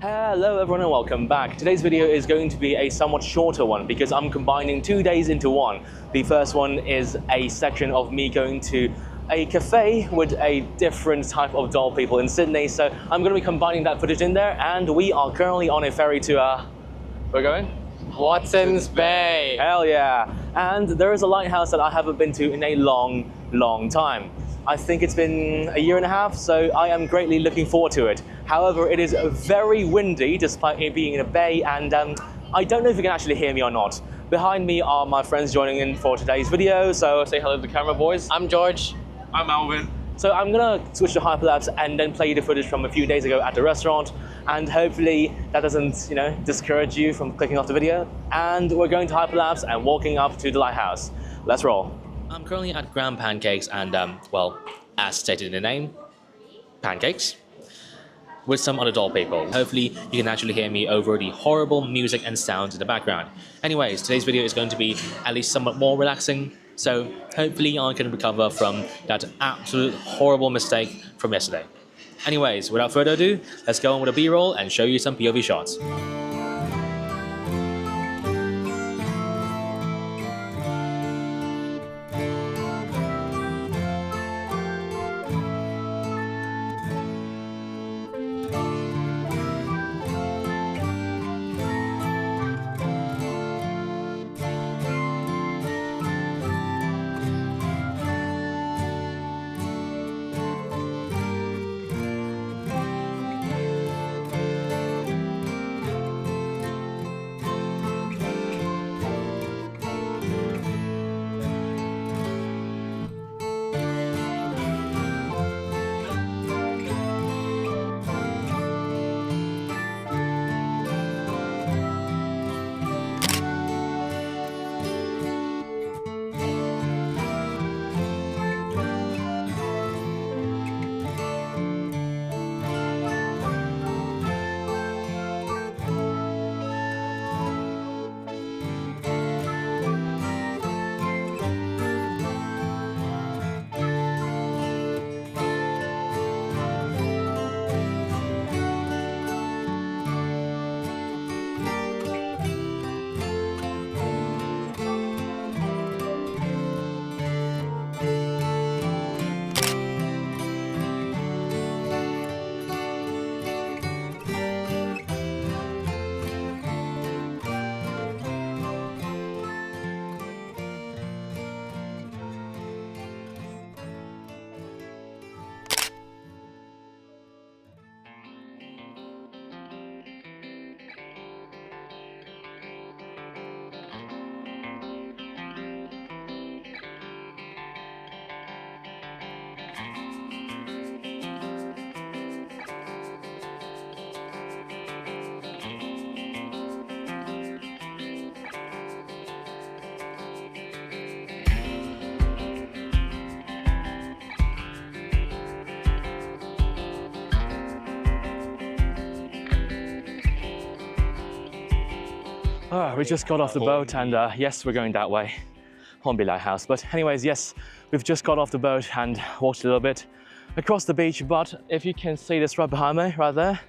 Hello everyone and welcome back. Today's video is going to be a somewhat shorter one because I'm combining 2 days into one. The first one is a section of me going to a cafe with a different type of doll people in Sydney, so I'm going to be combining that footage in there, and we are currently on a ferry to, we're going? Watson's Bay. Hell yeah. And there is a lighthouse that I haven't been to in a long time. I think it's been a year and a half, so I am greatly looking forward to it. However, it is very windy despite it being in a bay, and I don't know if you can actually hear me or not. Behind me are my friends joining in for today's video, so say hello to the camera, boys. I'm George. I'm Alvin. So I'm gonna switch to hyperlapse and then play the footage from a few days ago at the restaurant, and hopefully that doesn't, discourage you from clicking off the video. And we're going to hyperlapse and walking up to the lighthouse. Let's roll. I'm currently at Grand Pancakes and, well, as stated in the name, pancakes, with some other doll people. Hopefully you can actually hear me over the horrible music and sounds in the background. Anyways, today's video is going to be at least somewhat more relaxing, so hopefully I can recover from that absolute horrible mistake from yesterday. Anyways, without further ado, let's go on with a B-roll and show you some POV shots. We just got off the boat and yes, we're going that way. Hornby Lighthouse. But anyways, yes, we've just got off the boat and walked a little bit across the beach, but if you can see this right behind me, right there,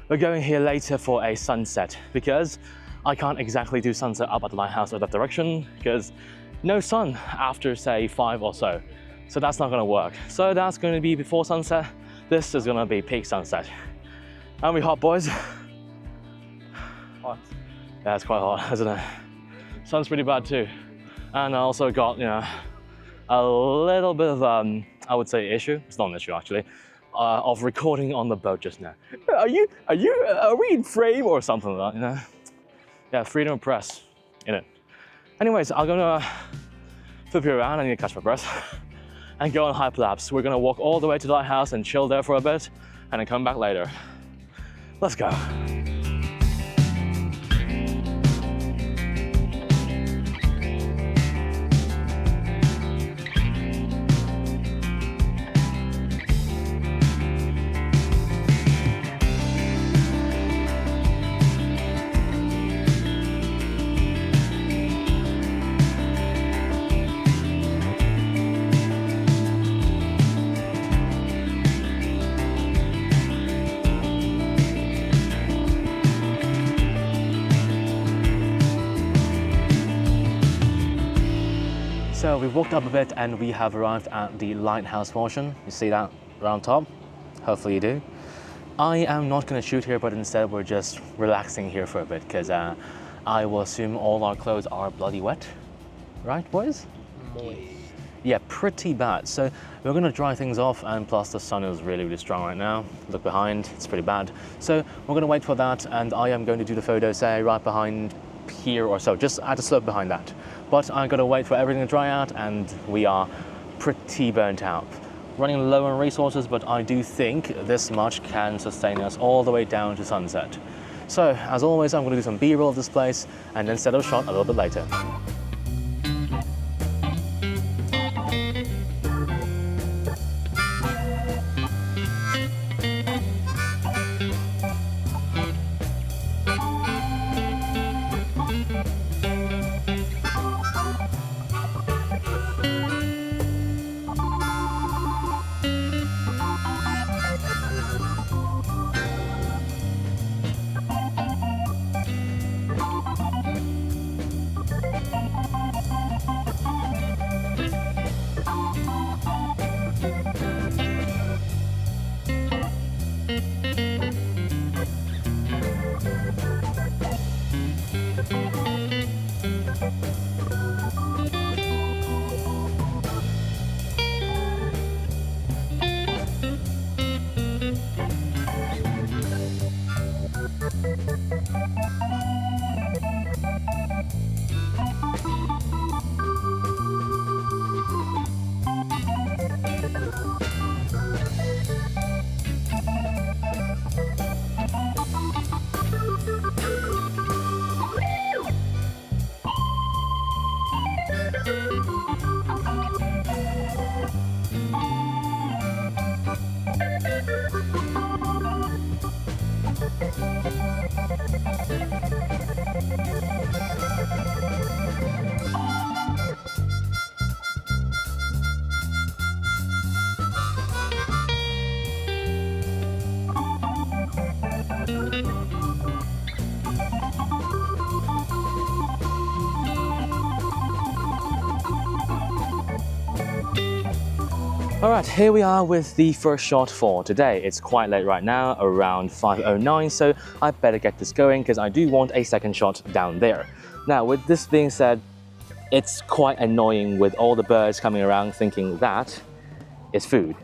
we're going here later for a sunset because I can't exactly do sunset up at the lighthouse or that direction because no sun after say 5 or so. So that's not gonna work. So that's gonna be before sunset. This is gonna be peak sunset. Aren't we hot, boys? Hot. Yeah, it's quite hot, isn't it? Sun's pretty bad too. And I also got, a little bit of, I would say issue, it's not an issue actually, of recording on the boat just now. Are we in frame or something like that, Yeah, freedom of press, it. Anyways, I'm gonna flip you around, I need to catch my breath, and go on hyperlapse. We're gonna walk all the way to the lighthouse and chill there for a bit, and then come back later. Let's go. So we walked up a bit and we have arrived at the lighthouse portion. You see that around top? Hopefully you do. I am not going to shoot here, but instead we're just relaxing here for a bit because I will assume all our clothes are bloody wet. Right, boys? Moist. Yeah, pretty bad. So we're going to dry things off, and plus the sun is really, really strong right now. Look behind, it's pretty bad. So we're going to wait for that, and I am going to do the photo, say, right behind here or so, just at the slope behind that. But I'm going to wait for everything to dry out, and we are pretty burnt out. Running low on resources, but I do think this much can sustain us all the way down to sunset. So, as always, I'm going to do some B-roll of this place, and then set up shot a little bit later. Alright, here we are with the first shot for today. It's quite late right now, around 5:09, so I better get this going because I do want a second shot down there. Now, with this being said, it's quite annoying with all the birds coming around thinking that is food.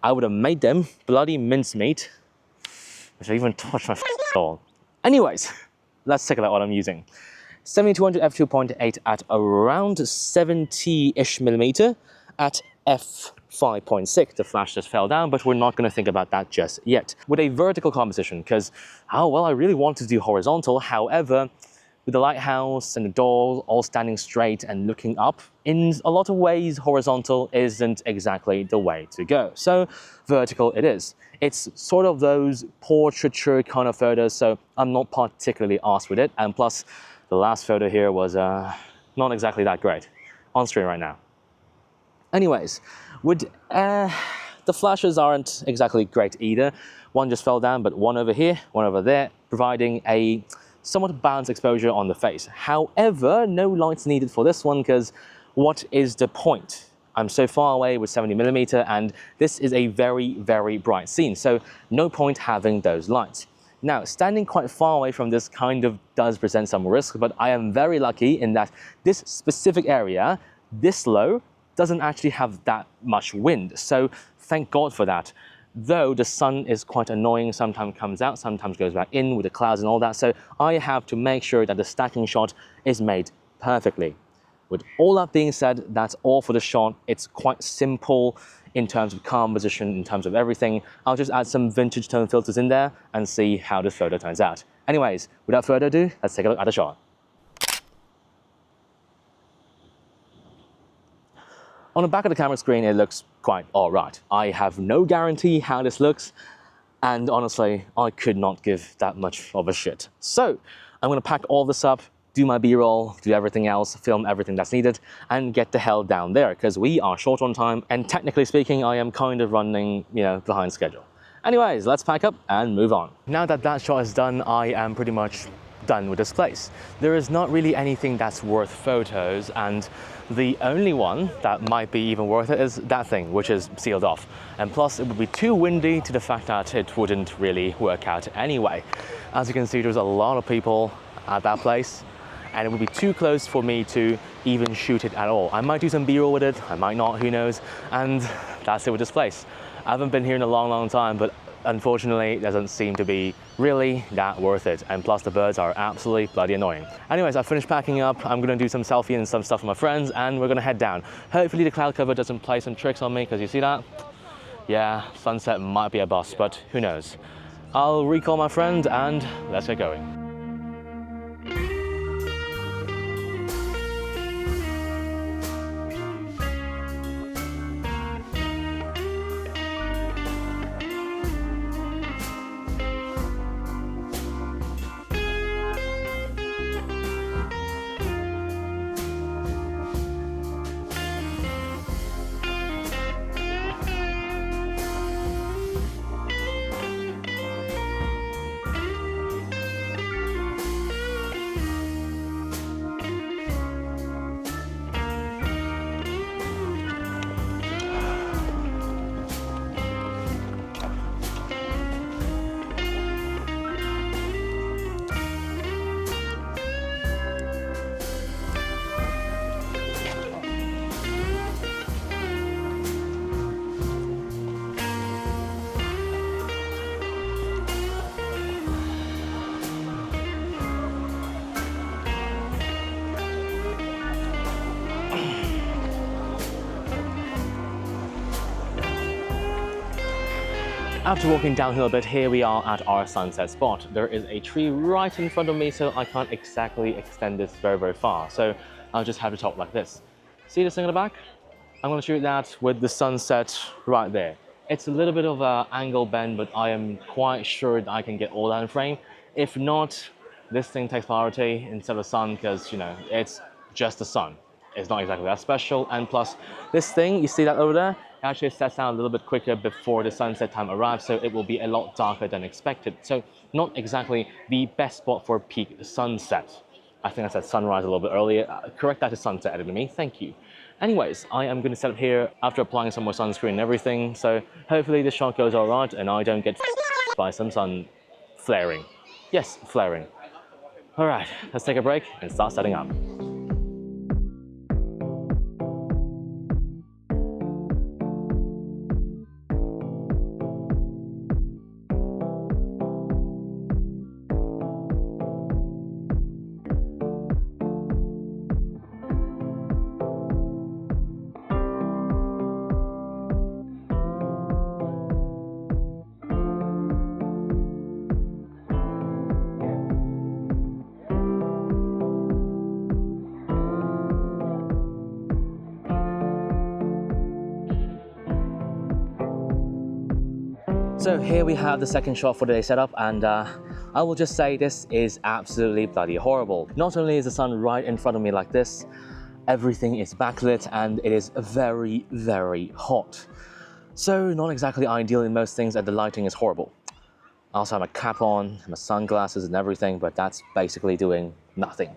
I would have made them bloody mincemeat, which I even touched my all. Anyways, let's take a look at what I'm using. 7200 f2.8 at around 70-ish millimeter at f5.6. The flash just fell down, but we're not going to think about that just yet. With a vertical composition, because, oh, well, I really want to do horizontal. However, with the lighthouse and the door all standing straight and looking up, in a lot of ways, horizontal isn't exactly the way to go. So vertical it is. It's sort of those portraiture kind of photos, so I'm not particularly arsed with it. And plus, the last photo here was not exactly that great. On screen right now. Anyways, the flashes aren't exactly great either. One just fell down, but one over here, one over there, providing a somewhat balanced exposure on the face. However, no lights needed for this one because what is the point? I'm so far away with 70mm and this is a very, very bright scene, so no point having those lights. Now, standing quite far away from this kind of does present some risk, but I am very lucky in that this specific area, this low, doesn't actually have that much wind, so thank God for that. Though the sun is quite annoying, sometimes comes out, sometimes goes back in with the clouds and all that, so I have to make sure that the stacking shot is made perfectly. With all that being said, that's all for the shot. It's quite simple in terms of composition, in terms of everything. I'll just add some vintage tone filters in there and see how this photo turns out. Anyways, without further ado, let's take a look at the shot. On the back of the camera screen, it looks quite all right. I have no guarantee how this looks, and honestly, I could not give that much of a shit. So, I'm gonna pack all this up, do my B-roll, do everything else, film everything that's needed, and get the hell down there, because we are short on time, and technically speaking, I am kind of running, behind schedule. Anyways, let's pack up and move on. Now that that shot is done, I am pretty much done with this place. There is not really anything that's worth photos, and the only one that might be even worth it is that thing, which is sealed off. And plus, it would be too windy to the fact that it wouldn't really work out anyway. As you can see, there's a lot of people at that place, and it would be too close for me to even shoot it at all. I might do some B-roll with it, I might not, who knows, and that's it with this place. I haven't been here in a long time, but unfortunately, it doesn't seem to be really that worth it. And plus, the birds are absolutely bloody annoying. Anyways, I finished packing up. I'm gonna do some selfie and some stuff with my friends, and we're gonna head down. Hopefully the cloud cover doesn't play some tricks on me, because you see that? Yeah, sunset might be a bust, but who knows. I'll recall my friend and let's get going. After walking downhill a bit, here we are at our sunset spot. There is a tree right in front of me, so I can't exactly extend this very far. So I'll just have to talk like this. See this thing in the back? I'm going to shoot that with the sunset right there. It's a little bit of an angle bend, but I am quite sure that I can get all that in frame. If not, this thing takes priority instead of the sun, because, you know, it's just the sun. It's not exactly that special, and plus this thing, you see that over there? It actually sets down a little bit quicker before the sunset time arrives, so it will be a lot darker than expected. So not exactly the best spot for peak sunset. I think I said sunrise a little bit earlier. Correct that to sunset, editor me, thank you. Anyways, I am going to set up here after applying some more sunscreen and everything, so hopefully this shot goes all right and I don't get by some sun flaring. Yes, flaring. All right, let's take a break and start setting up. So here we have the second shot for today's setup, and I will just say this is absolutely bloody horrible. Not only is the sun right in front of me like this, everything is backlit and it is very hot. So not exactly ideal in most things, and the lighting is horrible. I also have my cap on, my sunglasses and everything, but that's basically doing nothing.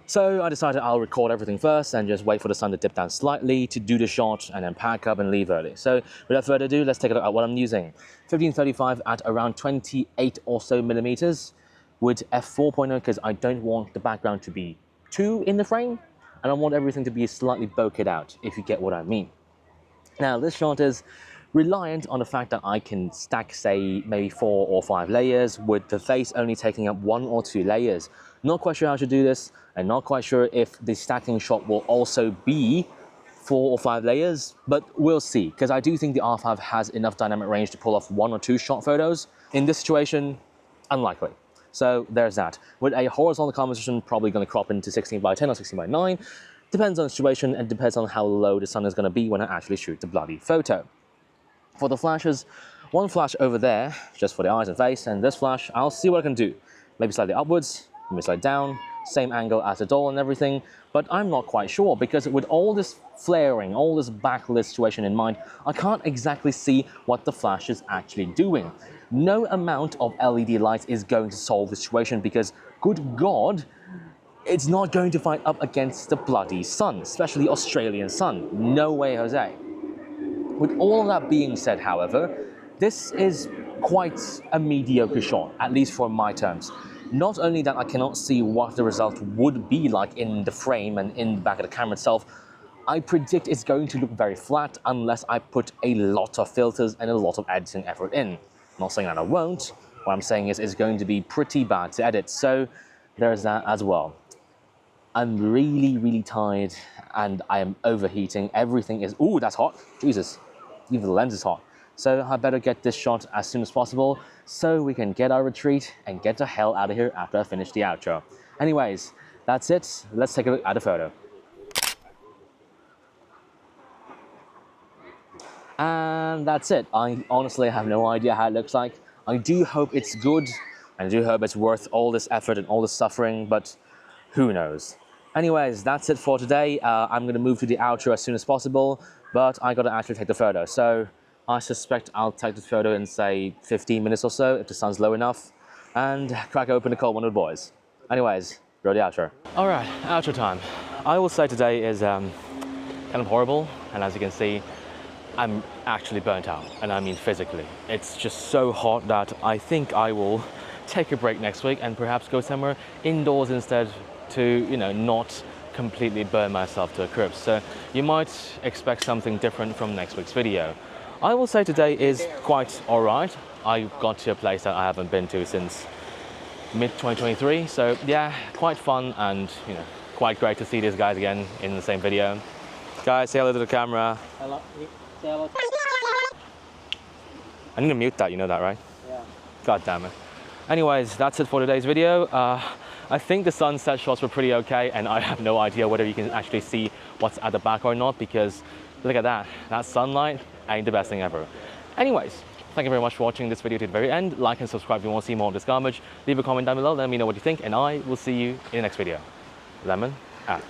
So I decided I'll record everything first and just wait for the sun to dip down slightly to do the shot and then pack up and leave early. So without further ado, let's take a look at what I'm using. 1535 at around 28 or so millimeters with f4.0, because I don't want the background to be too in the frame and I want everything to be slightly bokeh out, if you get what I mean. Now this shot is reliant on the fact that I can stack, say, maybe 4 or 5 layers with the face only taking up 1 or 2 layers. Not quite sure how to do this, and not quite sure if the stacking shot will also be 4 or 5 layers, but we'll see, because I do think the R5 has enough dynamic range to pull off 1 or 2 shot photos. In this situation, unlikely. So there's that. With a horizontal composition, probably going to crop into 16:10 or 16:9. Depends on the situation and depends on how low the sun is going to be when I actually shoot the bloody photo. For the flashes, one flash over there, just for the eyes and face, and this flash, I'll see what I can do. Maybe slightly upwards, maybe slightly down, same angle as the doll and everything, but I'm not quite sure because with all this flaring, all this backlit situation in mind, I can't exactly see what the flash is actually doing. No amount of LED lights is going to solve the situation because, good God, it's not going to fight up against the bloody sun, especially Australian sun. No way, Jose. With all of that being said, however, this is quite a mediocre shot, at least for my terms. Not only that I cannot see what the result would be like in the frame and in the back of the camera itself, I predict it's going to look very flat unless I put a lot of filters and a lot of editing effort in. I'm not saying that I won't. What I'm saying is it's going to be pretty bad to edit, so there's that as well. I'm really, really tired and I am overheating. Everything is, ooh, that's hot. Jesus, even the lens is hot. So I better get this shot as soon as possible so we can get our retreat and get the hell out of here after I finish the outro. Anyways, that's it. Let's take a look at the photo. And that's it. I honestly have no idea how it looks like. I do hope it's good. And I do hope it's worth all this effort and all this suffering, but who knows? Anyways, that's it for today. I'm going to move to the outro as soon as possible, but I got to actually take the photo. So I suspect I'll take the photo in, say, 15 minutes or so, if the sun's low enough, and crack open the cold one with the boys. Anyways, roll the outro. All right, outro time. I will say today is kind of horrible, and as you can see, I'm actually burnt out, and I mean physically. It's just so hot that I think I will take a break next week and perhaps go somewhere indoors instead to, you know, not completely burn myself to a crisp. So you might expect something different from next week's video. I will say today is quite all right. I got to a place that I haven't been to since mid-2023. So yeah, quite fun and, you know, quite great to see these guys again in the same video. Guys, say hello to the camera. Hello. Say hello. I need to mute that, you know that, right? Yeah. God damn it. Anyways, that's it for today's video. I think the sunset shots were pretty okay, and I have no idea whether you can actually see what's at the back or not, because look at that. That sunlight ain't the best thing ever. Anyways, thank you very much for watching this video to the very end. Like and subscribe if you want to see more of this garbage. Leave a comment down below, let me know what you think, and I will see you in the next video. Lemon out.